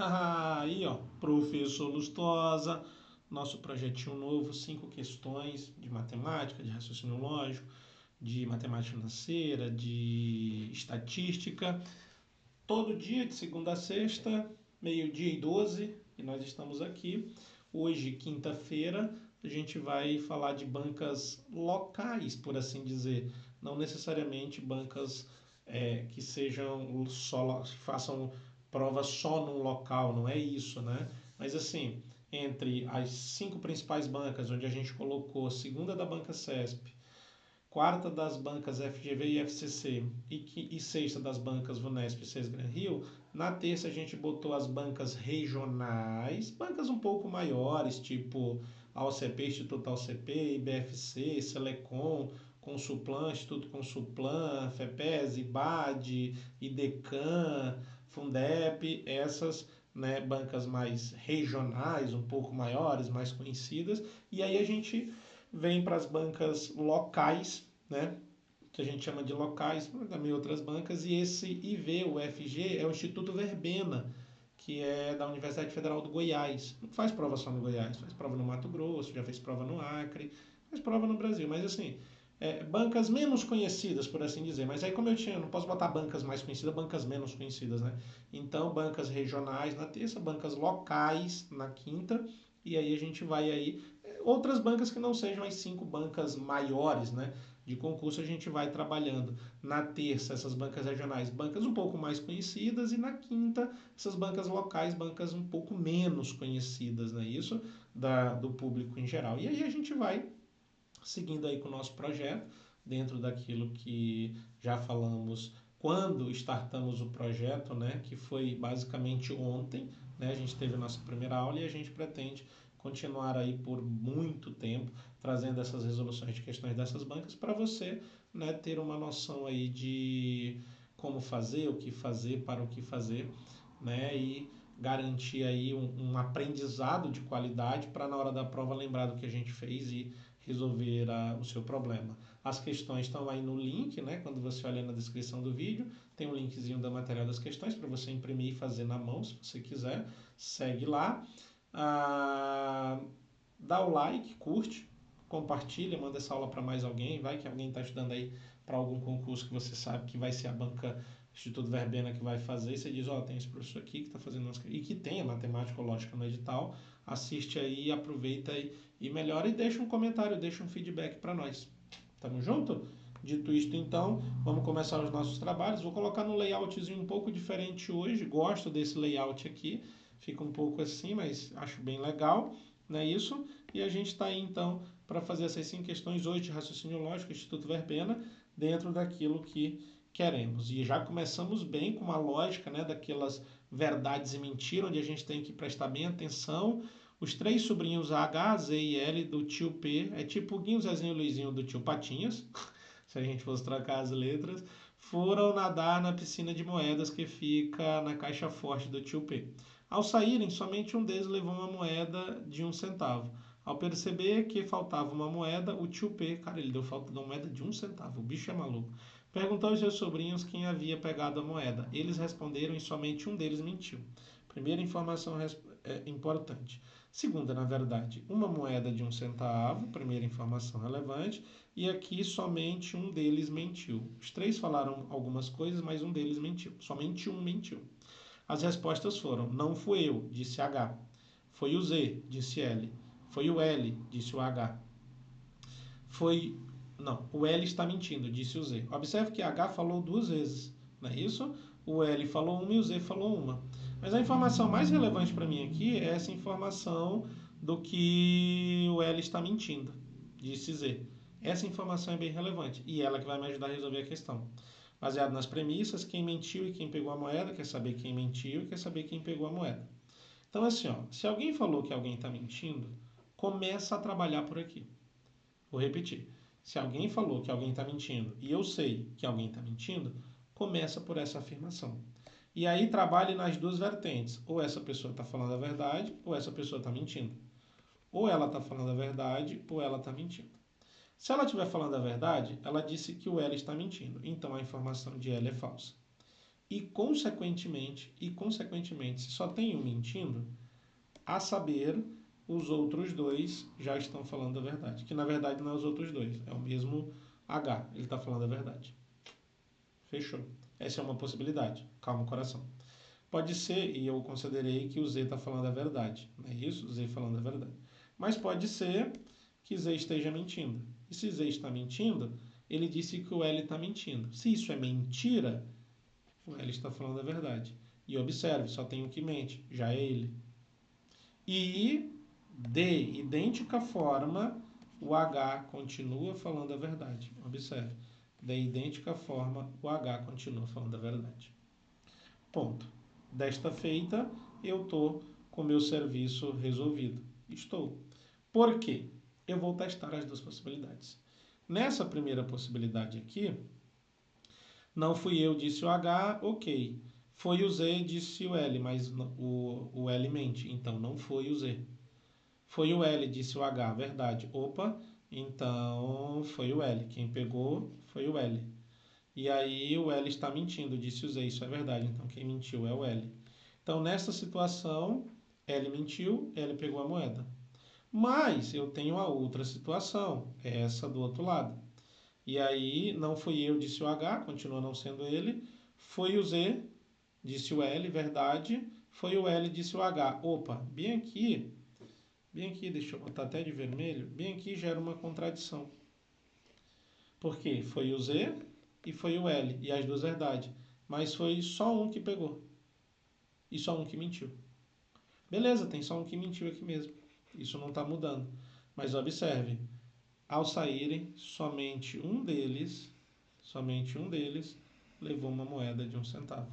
Aí, ó, professor Lustosa, nosso projetinho novo, 5 questões de matemática, de raciocínio lógico, de matemática financeira, de estatística, todo dia, de segunda a sexta, meio-dia e 12, e nós estamos aqui. Hoje, quinta-feira, a gente vai falar de bancas locais, por assim dizer, não necessariamente bancas que sejam só, façam prova só num local, não é isso, né? Mas assim, entre as 5 principais bancas, onde a gente colocou segunda da banca CESP, quarta das bancas FGV e FCC e sexta das bancas VUNESP e SESGRAN Rio, na terça a gente botou as bancas regionais, bancas um pouco maiores, tipo AOCP, Instituto AOCP, IBFC, Selecom, Consulplan, Instituto Consulplan, FEPES, IBAD, IDECAN, Fundep, essas, né, bancas mais regionais, um pouco maiores, mais conhecidas, e aí a gente vem para as bancas locais, né? Que a gente chama de locais, também outras bancas, e esse IV, o FG, é o Instituto Verbena, que é da Universidade Federal do Goiás. Não faz prova só no Goiás, faz prova no Mato Grosso, já fez prova no Acre, faz prova no Brasil, mas assim, bancas menos conhecidas, por assim dizer. Mas aí como eu tinha, não posso botar bancas mais conhecidas, bancas menos conhecidas, né? Então, bancas regionais na terça, bancas locais na quinta, e aí a gente vai aí outras bancas que não sejam as 5 bancas maiores, né? De concurso a gente vai trabalhando na terça essas bancas regionais, bancas um pouco mais conhecidas, e na quinta essas bancas locais, bancas um pouco menos conhecidas, né? Isso do público em geral. E aí a gente vai seguindo aí com o nosso projeto, dentro daquilo que já falamos quando startamos o projeto, né, que foi basicamente ontem, né, a gente teve a nossa primeira aula e a gente pretende continuar aí por muito tempo trazendo essas resoluções de questões dessas bancas para você, né, ter uma noção aí de como fazer, o que fazer, para o que fazer, né, e garantir aí um aprendizado de qualidade para na hora da prova lembrar do que a gente fez e resolver o seu problema. As questões estão aí no link, né? Quando você olha na descrição do vídeo, tem um linkzinho da material das questões para você imprimir e fazer na mão, se você quiser. Segue lá. Dá o like, curte, compartilha, manda essa aula para mais alguém. Vai que alguém está estudando aí para algum concurso que você sabe que vai ser a banca Instituto Verbena que vai fazer. E você diz, ó, tem esse professor aqui que está fazendo e que tem a matemática ou lógica no edital. Assiste aí, aproveita e melhora e deixa um comentário, deixa um feedback para nós. Tamo junto? Dito isto, então, vamos começar os nossos trabalhos. Vou colocar no layoutzinho um pouco diferente hoje. Gosto desse layout aqui. Fica um pouco assim, mas acho bem legal. Não é isso? E a gente está aí, então, para fazer essas 5 questões hoje de raciocínio lógico, Instituto Verbena, dentro daquilo que queremos. E já começamos bem com uma lógica, né, daquelas verdades e mentiras, onde a gente tem que prestar bem atenção. Os 3 sobrinhos H, Z e L do tio P, é tipo o Guinho, Zezinho e Luizinho do tio Patinhas, se a gente fosse trocar as letras, foram nadar na piscina de moedas que fica na caixa forte do tio P. Ao saírem, somente um deles levou uma moeda de 1 centavo. Ao perceber que faltava uma moeda, o tio P, cara, ele deu falta de uma moeda de 1 centavo, o bicho é maluco, perguntou aos seus sobrinhos quem havia pegado a moeda. Eles responderam e somente um deles mentiu. Primeira informação importante. Segunda, na verdade, uma moeda de 1 centavo, primeira informação relevante, e aqui somente um deles mentiu. Os 3 falaram algumas coisas, mas um deles mentiu. Somente um mentiu. As respostas foram: não fui eu, disse H. Foi o Z, disse L. Foi o L, disse o H. Foi. Não, o L está mentindo, disse o Z. Observe que H falou 2 vezes, não é isso? O L falou uma e o Z falou uma. Mas a informação mais relevante para mim aqui é essa informação do que o L está mentindo, disse Z. Essa informação é bem relevante e ela que vai me ajudar a resolver a questão. Baseado nas premissas, quem mentiu e quem pegou a moeda, quer saber quem mentiu e quer saber quem pegou a moeda. Então, assim, ó, se alguém falou que alguém está mentindo, começa a trabalhar por aqui. Vou repetir. Se alguém falou que alguém está mentindo e eu sei que alguém está mentindo, começa por essa afirmação. E aí trabalhe nas 2 vertentes. Ou essa pessoa está falando a verdade, ou essa pessoa está mentindo. Ou ela está falando a verdade, ou ela está mentindo. Se ela estiver falando a verdade, ela disse que o L está mentindo. Então a informação de L é falsa. consequentemente, se só tem um mentindo, a saber, os outros dois já estão falando a verdade. Que na verdade não é os outros dois, é o mesmo H, ele está falando a verdade. Fechou. Essa é uma possibilidade. Calma o coração. Pode ser, e eu considerei que o Z está falando a verdade. Não é isso? O Z falando a verdade. Mas pode ser que Z esteja mentindo. E se Z está mentindo, ele disse que o L está mentindo. Se isso é mentira, o L está falando a verdade. E observe, só tem um que mente, já é ele. E de idêntica forma, o H continua falando a verdade. Observe. De idêntica forma, o H continua falando a verdade. Ponto. Desta feita, eu estou com meu serviço resolvido. Estou. Por quê? Eu vou testar as duas possibilidades. Nessa primeira possibilidade aqui, não fui eu, disse o H, ok. Foi o Z, disse o L, mas o L mente, então não foi o Z. Foi o L, disse o H, verdade. Opa, então foi o L. Quem pegou foi o L. E aí o L está mentindo, disse o Z, isso é verdade. Então quem mentiu é o L. Então nessa situação, L mentiu, L pegou a moeda. Mas eu tenho a outra situação, essa do outro lado. E aí não fui eu, disse o H, continua não sendo ele. Foi o Z, disse o L, verdade. Foi o L, disse o H. Opa, bem aqui, deixa eu botar até de vermelho, bem aqui gera uma contradição. Por quê? Foi o Z e foi o L, e as duas verdade. Mas foi só um que pegou. E só um que mentiu. Beleza, tem só um que mentiu aqui mesmo. Isso não está mudando. Mas observe, ao saírem, somente um deles levou uma moeda de 1 centavo.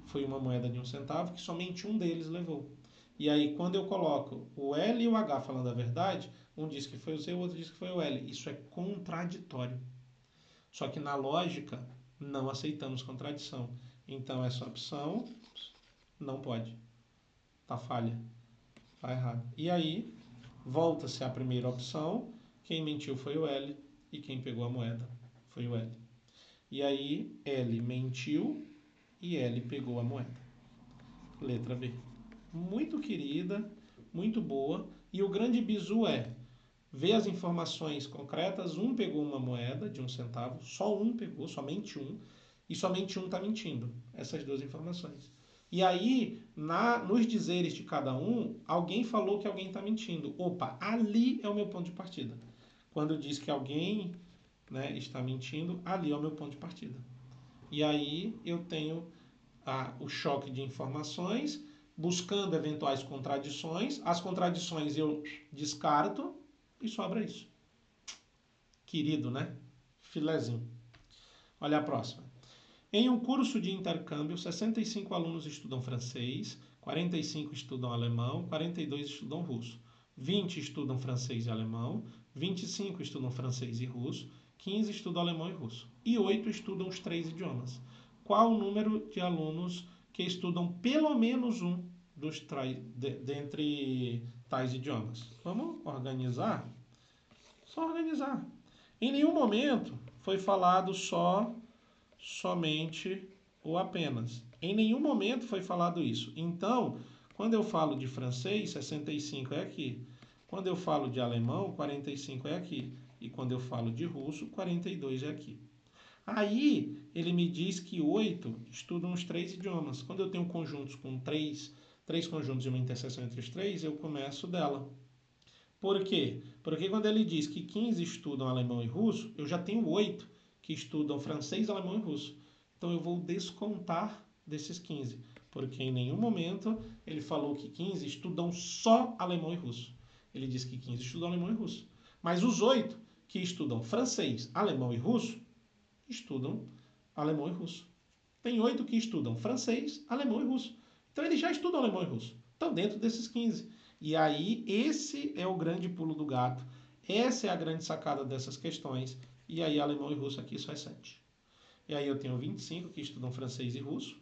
Foi uma moeda de 1 centavo que somente um deles levou. E aí, quando eu coloco o L e o H falando a verdade, um diz que foi o Z, o outro diz que foi o L. Isso é contraditório. Só que na lógica, não aceitamos contradição. Então, essa opção não pode. Tá falha. Tá errado. E aí, volta-se à primeira opção. Quem mentiu foi o L e quem pegou a moeda foi o L. E aí, L mentiu e L pegou a moeda. Letra B. Muito querida, muito boa. E o grande bizu é ver as informações concretas. Um pegou uma moeda de 1 centavo, só um pegou, somente um. E somente um está mentindo. Essas duas informações. E aí, nos dizeres de cada um, alguém falou que alguém está mentindo. Opa, ali é o meu ponto de partida. Quando diz que alguém, né, está mentindo, ali é o meu ponto de partida. E aí eu tenho o choque de informações, buscando eventuais contradições. As contradições eu descarto e sobra isso. Querido, né? Filezinho. Olha a próxima. Em um curso de intercâmbio, 65 alunos estudam francês, 45 estudam alemão, 42 estudam russo. 20 estudam francês e alemão, 25 estudam francês e russo, 15 estudam alemão e russo. E 8 estudam os 3 idiomas. Qual o número de alunos que estudam pelo menos um dentre tais idiomas? Vamos organizar? Só organizar. Em nenhum momento foi falado somente ou apenas. Em nenhum momento foi falado isso. Então, quando eu falo de francês, 65 é aqui. Quando eu falo de alemão, 45 é aqui. E quando eu falo de russo, 42 é aqui. Aí, ele me diz que 8 estudam os 3 idiomas. Quando eu tenho conjuntos com três conjuntos e uma interseção entre os 3, eu começo dela. Por quê? Porque quando ele diz que 15 estudam alemão e russo, eu já tenho 8 que estudam francês, alemão e russo. Então eu vou descontar desses 15, porque em nenhum momento ele falou que 15 estudam só alemão e russo. Ele diz que 15 estudam alemão e russo. Mas os 8 que estudam francês, alemão e russo, estudam alemão e russo. Tem 8 que estudam francês, alemão e russo. Então eles já estudam alemão e russo. Estão dentro desses 15. E aí, esse é o grande pulo do gato. Essa é a grande sacada dessas questões. E aí, alemão e russo aqui só é 7. E aí eu tenho 25 que estudam francês e russo.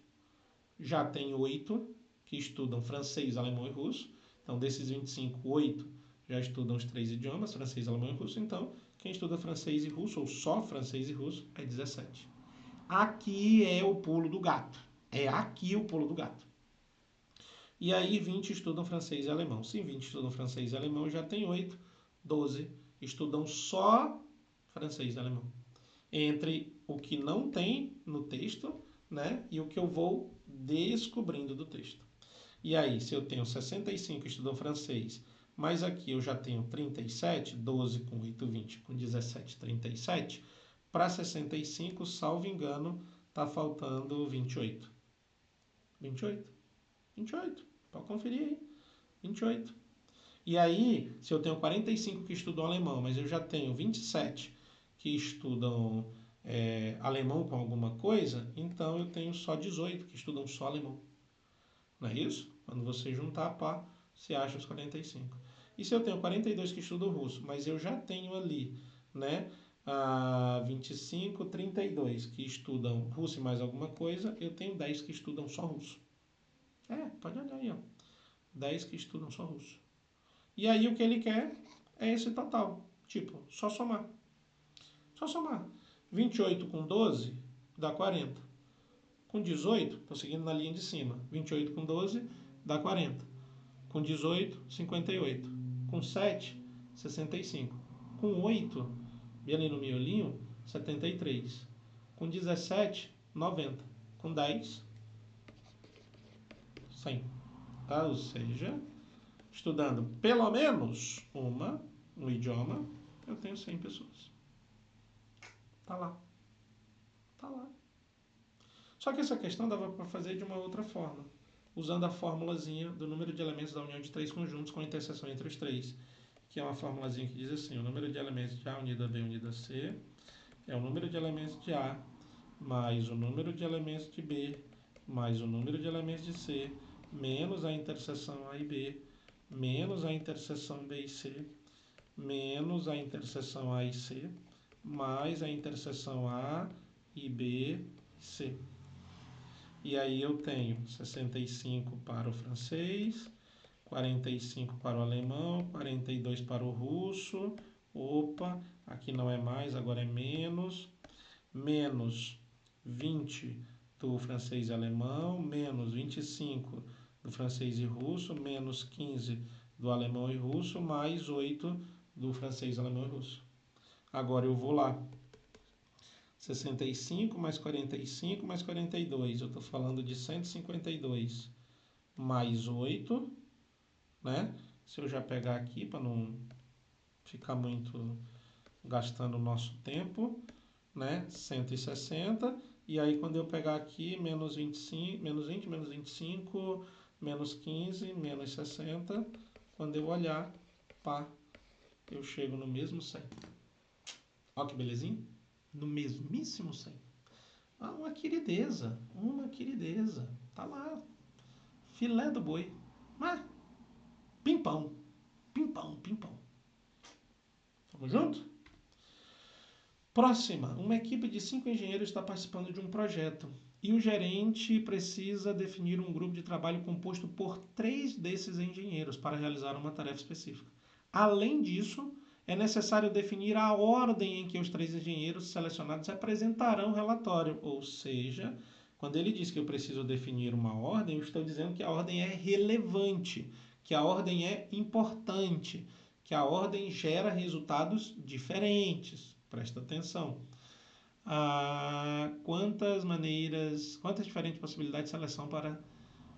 Já tenho 8 que estudam francês, alemão e russo. Então, desses 25, 8 já estudam os 3 idiomas, francês, alemão e russo. Então, quem estuda francês e russo, ou só francês e russo, é 17. Aqui é o pulo do gato. É aqui o pulo do gato. E aí 20 estudam francês e alemão. Se 20 estudam francês e alemão, já tem 8. 12 estudam só francês e alemão. Entre o que não tem no texto, né, e o que eu vou descobrindo do texto. E aí, se eu tenho 65 que estudam francês, mas aqui eu já tenho 37, 12 com 8, 20, com 17, 37, para 65, salvo engano, está faltando 28. 28. 28. Pode conferir aí. 28. E aí, se eu tenho 45 que estudam alemão, mas eu já tenho 27 que estudam alemão com alguma coisa, então eu tenho só 18 que estudam só alemão. Não é isso? Quando você juntar, pá, você acha os 45. E se eu tenho 42 que estudam russo, mas eu já tenho ali, né, 25, 32 que estudam russo e mais alguma coisa, eu tenho 10 que estudam só russo. Pode olhar aí, ó. 10 que estudam só russo. E aí o que ele quer é esse total. Tipo, só somar. Só somar. 28 com 12 dá 40. Com 18, estou seguindo na linha de cima. 28 com 12 dá 40. Com 18, 58. Com 7, 65. Com 8, bem ali no miolinho, 73. Com 17, 90. Com 10, 100. Ou seja, estudando pelo menos um idioma, eu tenho 100 pessoas. Tá lá. Tá lá. Só que essa questão dava para fazer de uma outra forma, usando a formulazinha do número de elementos da união de três conjuntos com a interseção entre os três, que é uma formulazinha que diz assim: o número de elementos de A unido a B unido a C é o número de elementos de A mais o número de elementos de B mais o número de elementos de C menos a interseção A e B menos a interseção B e C menos a interseção A e C mais a interseção A e B e C. E aí eu tenho 65 para o francês, 45 para o alemão, 42 para o russo. Opa, aqui não é mais, agora é menos. Menos 20 do francês e alemão, menos 25 do francês e russo, menos 15 do alemão e russo, mais 8 do francês, alemão e russo. Agora eu vou lá. 65 mais 45 mais 42. Eu estou falando de 152 mais 8, né? Se eu já pegar aqui para não ficar muito gastando o nosso tempo, né? 160. E aí quando eu pegar aqui, menos 25, menos 20, menos 25, menos 15, menos 60, quando eu olhar, pá, eu chego no mesmo 100. Olha que belezinha. No mesmíssimo 100. Uma querideza, tá lá, filé do boi, mas pimpão, pimpão, pimpão. Tamo junto? Próxima, uma equipe de 5 engenheiros está participando de um projeto e o gerente precisa definir um grupo de trabalho composto por 3 desses engenheiros para realizar uma tarefa específica. Além disso, é necessário definir a ordem em que os 3 engenheiros selecionados apresentarão o relatório, ou seja, quando ele diz que eu preciso definir uma ordem, eu estou dizendo que a ordem é relevante, que a ordem é importante, que a ordem gera resultados diferentes. Presta atenção. Quantas diferentes possibilidades de seleção para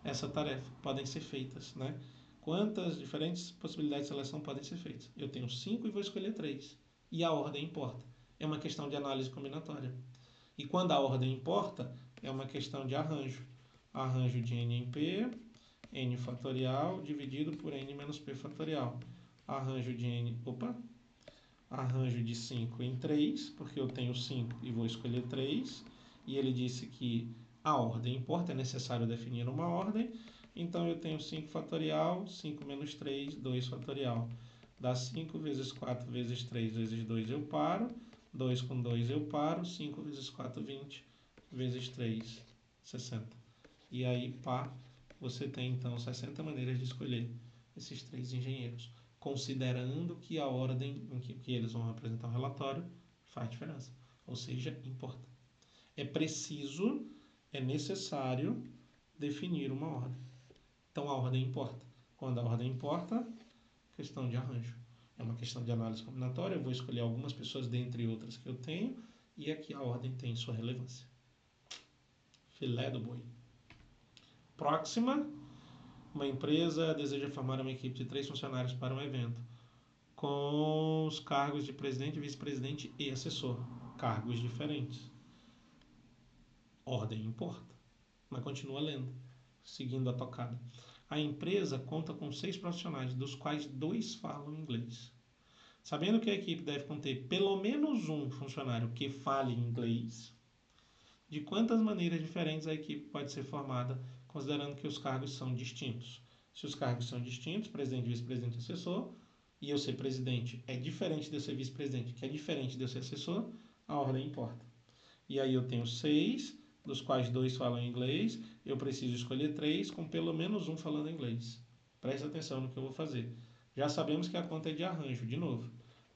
essa tarefa podem ser feitas, né? Quantas diferentes possibilidades de seleção podem ser feitas? Eu tenho 5 e vou escolher 3. E a ordem importa. É uma questão de análise combinatória. E quando a ordem importa, é uma questão de arranjo. Arranjo de n em p, n fatorial dividido por n menos p fatorial. Arranjo de n... Arranjo de 5 em 3, porque eu tenho 5 e vou escolher 3. E ele disse que a ordem importa, é necessário definir uma ordem. Então eu tenho 5 fatorial, 5 menos 3, 2 fatorial. Dá 5 vezes 4 vezes 3 vezes 2 eu paro. 2 com 2 eu paro. 5 vezes 4, 20. Vezes 3, 60. E aí, pá, você tem então 60 maneiras de escolher esses 3 engenheiros, considerando que a ordem em que eles vão apresentar o relatório faz diferença, ou seja, importa. é preciso, é necessário definir uma ordem. Então a ordem importa. Quando a ordem importa, questão de arranjo. É uma questão de análise combinatória, eu vou escolher algumas pessoas dentre outras que eu tenho, e aqui a ordem tem sua relevância. Filé do boi. Próxima, uma empresa deseja formar uma equipe de 3 funcionários para um evento, com os cargos de presidente, vice-presidente e assessor. Cargos diferentes. Ordem importa, mas continua lendo, seguindo a tocada. A empresa conta com 6 profissionais, dos quais 2 falam inglês. Sabendo que a equipe deve conter pelo menos um funcionário que fale inglês, de quantas maneiras diferentes a equipe pode ser formada, considerando que os cargos são distintos? Se os cargos são distintos, presidente, vice-presidente e assessor, e eu ser presidente é diferente de eu ser vice-presidente, que é diferente de eu ser assessor, a ordem importa. E aí eu tenho 6, dos quais 2 falam inglês, eu preciso escolher 3 com pelo menos um falando inglês. Presta atenção no que eu vou fazer. Já sabemos que a conta é de arranjo, de novo.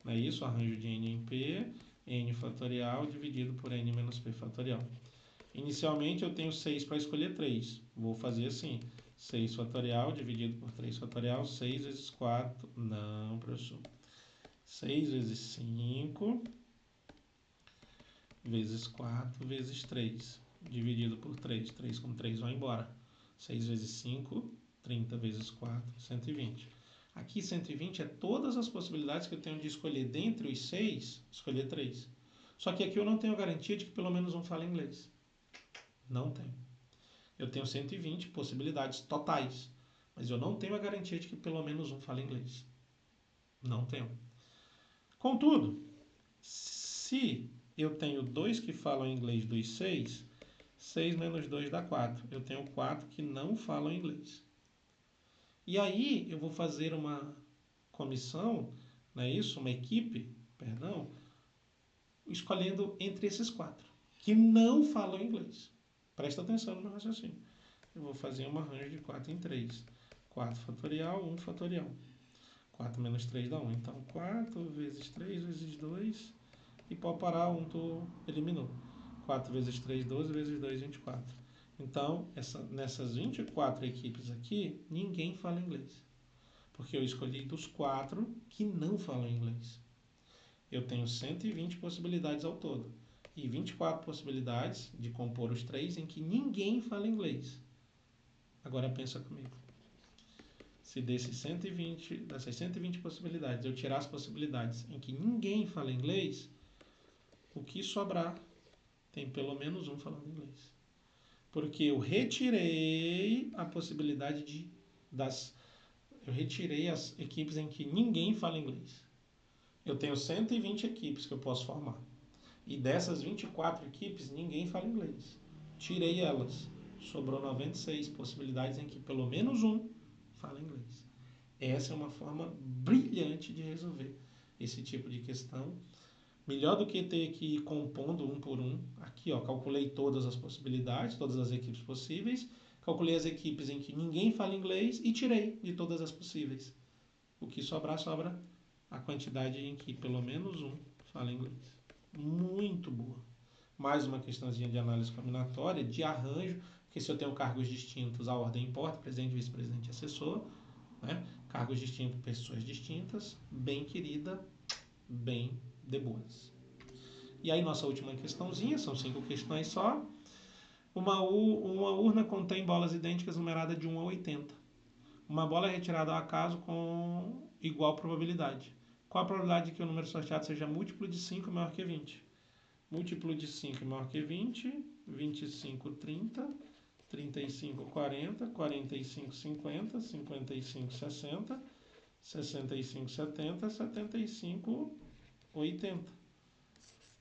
Não é isso? Arranjo de n em p, n fatorial dividido por n menos p fatorial. Inicialmente eu tenho 6 para escolher 3. Vou fazer assim. 6 fatorial dividido por 3 fatorial, 6 vezes 4. Não, professor. 6 vezes 5 vezes 4 vezes 3. Dividido por 3. 3 com 3 vai embora. 6 vezes 5, 30 vezes 4, 120. Aqui 120 é todas as possibilidades que eu tenho de escolher dentre os 6, escolher 3. Só que aqui eu não tenho garantia de que pelo menos um fale inglês. Não tenho. Eu tenho 120 possibilidades totais, mas eu não tenho a garantia de que pelo menos um fale inglês. Não tenho. Contudo, se eu tenho 2 que falam inglês dos 6, 6 menos 2 dá 4. Eu tenho 4 que não falam inglês. E aí eu vou fazer uma comissão, não é isso? Uma equipe, perdão, escolhendo entre esses 4 que não falam inglês. Presta atenção no meu raciocínio. Eu vou fazer um arranjo de 4 em 3. 4 fatorial, 1 fatorial. 4 menos 3 dá 1. Então 4 vezes 3 vezes 2. E pode parar, 1 tu eliminou. 4 vezes 3, 12 vezes 2, 24. Então, nessas 24 equipes aqui, ninguém fala inglês. Porque eu escolhi dos 4 que não falam inglês. Eu tenho 120 possibilidades ao todo. E 24 possibilidades de compor os 3 em que ninguém fala inglês. Agora pensa comigo. Se dessas 120 possibilidades eu tirar as possibilidades em que ninguém fala inglês, o que sobrar tem pelo menos um falando inglês. Porque eu retirei a possibilidade eu retirei as equipes em que ninguém fala inglês. Eu tenho 120 equipes que eu posso formar. E dessas 24 equipes, ninguém fala inglês. Tirei elas. Sobrou 96 possibilidades em que pelo menos um fala inglês. Essa é uma forma brilhante de resolver esse tipo de questão. Melhor do que ter que ir compondo um por um. Aqui, ó, calculei todas as possibilidades, todas as equipes possíveis. Calculei as equipes em que ninguém fala inglês e tirei de todas as possíveis. O que sobrar, sobra a quantidade em que pelo menos um fala inglês. Muito boa. Mais uma questãozinha de análise combinatória, de arranjo, porque se eu tenho cargos distintos, a ordem importa, presidente, vice-presidente e assessor, né? Cargos distintos, pessoas distintas, bem querida, bem de boas. E aí nossa última questãozinha, são 5 questões só. Uma urna contém bolas idênticas numeradas de 1 a 80. Uma bola é retirada ao acaso com igual probabilidade. Qual a probabilidade de que o número sorteado seja múltiplo de 5 maior que 20? Múltiplo de 5 maior que 20, 25, 30, 35, 40, 45, 50, 55, 60, 65, 70, 75, 80.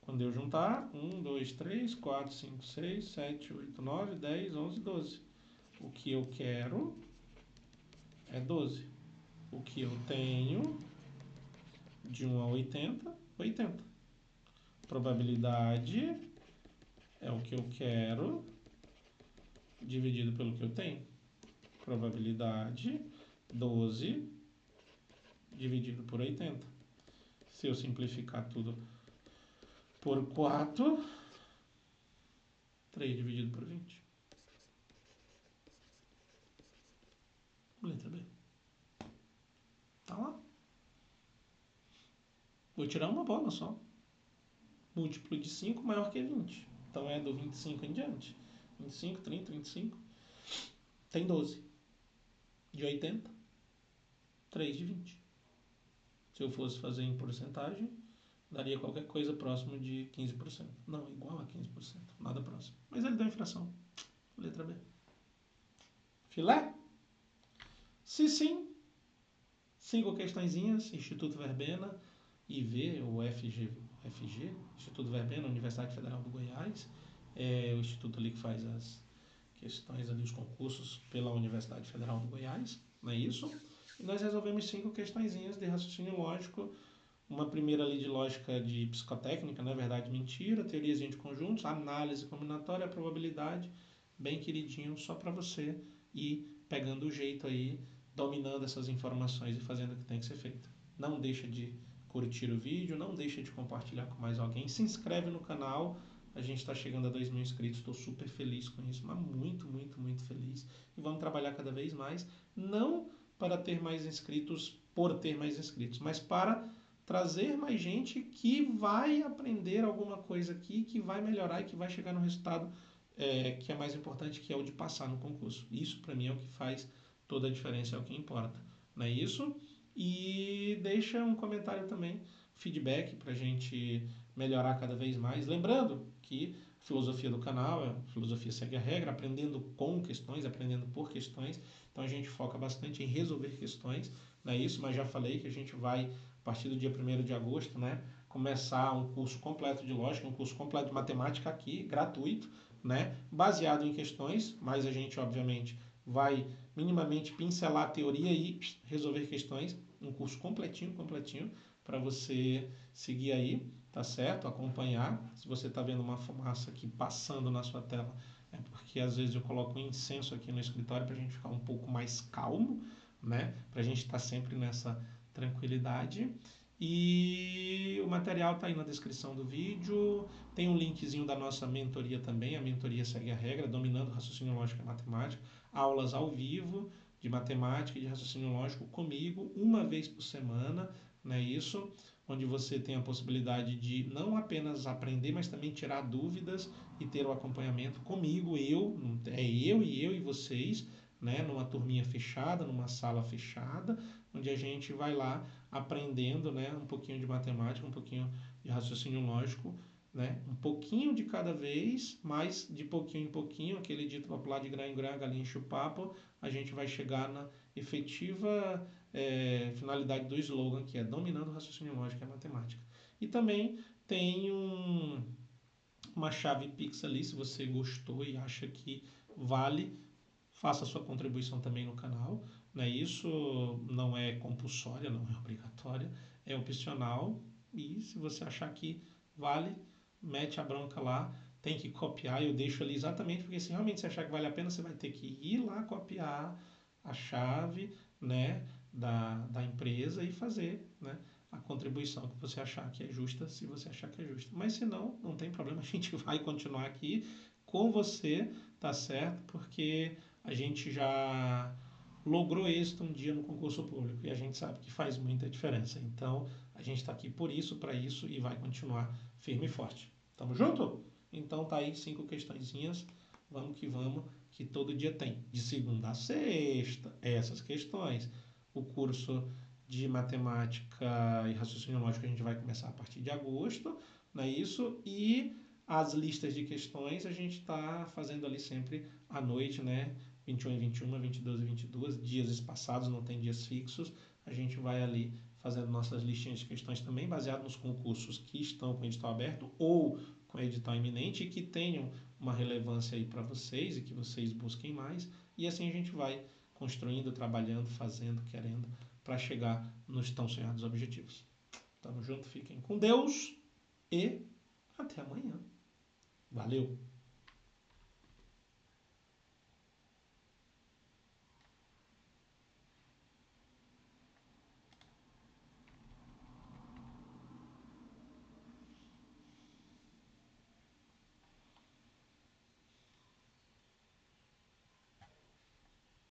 Quando eu juntar, 1, 2, 3, 4, 5, 6, 7, 8, 9, 10, 11, 12. O que eu quero é 12. O que eu tenho de 1 a 80, 80. Probabilidade é o que eu quero dividido pelo que eu tenho. Probabilidade 12 dividido por 80. Se eu simplificar tudo por 4, 3 dividido por 20. Letra B. Tá lá. Vou tirar uma bola só. Múltiplo de 5 maior que 20. Então é do 25 em diante. 25, 30, 25. Tem 12. De 80, 3 de 20. Se eu fosse fazer em porcentagem, daria qualquer coisa próximo de 15%. Não, igual a 15%. Nada próximo. Mas ele dá infração. Letra B. Filé? Se sim, 5 questõezinhas. Instituto Verbena, IV, ou FG, Instituto Verbena, Universidade Federal do Goiás. É o instituto ali que faz as questões ali, os concursos pela Universidade Federal do Goiás. Não é isso? E nós resolvemos 5 questõezinhas de raciocínio lógico. Uma primeira ali de lógica de psicotécnica, né? Verdade e mentira, teoriazinha de conjuntos, análise combinatória, probabilidade, bem queridinho, só para você ir pegando o jeito aí, dominando essas informações e fazendo o que tem que ser feito. Não deixa de curtir o vídeo, não deixa de compartilhar com mais alguém, se inscreve no canal, a gente está chegando a 2.000 inscritos, estou super feliz com isso, mas muito, muito, muito feliz. E vamos trabalhar cada vez mais, não para ter mais inscritos por ter mais inscritos, mas para trazer mais gente que vai aprender alguma coisa aqui, que vai melhorar e que vai chegar no resultado que é mais importante, que é o de passar no concurso. Isso, para mim, é o que faz toda a diferença, é o que importa. Não é isso? E deixa um comentário também, feedback, para a gente melhorar cada vez mais. Lembrando que a filosofia do canal é a filosofia segue a regra, aprendendo com questões, aprendendo por questões. Então a gente foca bastante em resolver questões, não é isso? Mas já falei que a gente vai, a partir do dia 1º de agosto, né, começar um curso completo de lógica, um curso completo de matemática aqui, gratuito, né, baseado em questões, mas a gente, obviamente, vai minimamente pincelar a teoria e resolver questões, um curso completinho, para você seguir aí, tá certo? Acompanhar. Se você está vendo uma fumaça aqui passando na sua tela, é porque às vezes eu coloco um incenso aqui no escritório para a gente ficar um pouco mais calmo, né? Para a gente estar sempre nessa tranquilidade. E o material está aí na descrição do vídeo. Tem um linkzinho da nossa mentoria também. A mentoria segue a regra, dominando raciocínio lógico e matemática. Aulas ao vivo de matemática e de raciocínio lógico comigo, uma vez por semana, não é isso? Onde você tem a possibilidade de não apenas aprender, mas também tirar dúvidas e ter o acompanhamento comigo, eu e vocês, né? Numa turminha fechada, numa sala fechada, onde a gente vai lá aprendendo, né? Um pouquinho de matemática, um pouquinho de raciocínio lógico, né? Um pouquinho de cada vez, mas de pouquinho em pouquinho, aquele dito popular de grão em grão, galinha enche o papo, a gente vai chegar na efetiva finalidade do slogan, que é dominando o raciocínio lógico e a matemática. E também tem uma chave Pix ali, se você gostou e acha que vale, faça a sua contribuição também no canal. Né? Isso não é compulsória, não é obrigatória, é opcional. E se você achar que vale, mete a bronca lá. Tem que copiar, eu deixo ali exatamente, porque se realmente você achar que vale a pena, você vai ter que ir lá copiar a chave, né, da empresa e fazer, né, a contribuição que você achar que é justa, se você achar que é justa. Mas se não, não tem problema, a gente vai continuar aqui com você, tá certo? Porque a gente já logrou êxito um dia no concurso público e a gente sabe que faz muita diferença. Então, a gente está aqui por isso, para isso e vai continuar firme e forte. Tamo junto? Então tá aí 5 questõezinhas. Vamos, que todo dia tem. De segunda a sexta, essas questões. O curso de matemática e raciocínio lógico a gente vai começar a partir de agosto, não é isso? E as listas de questões a gente está fazendo ali sempre à noite, né? 21 e 21, 22 e 22, dias espaçados, não tem dias fixos. A gente vai ali fazendo nossas listinhas de questões também, baseado nos concursos que estão com edital aberto ou com edital iminente e que tenham uma relevância aí para vocês e que vocês busquem mais. E assim a gente vai construindo, trabalhando, fazendo, querendo, para chegar nos tão sonhados objetivos. Tamo junto, fiquem com Deus e até amanhã. Valeu!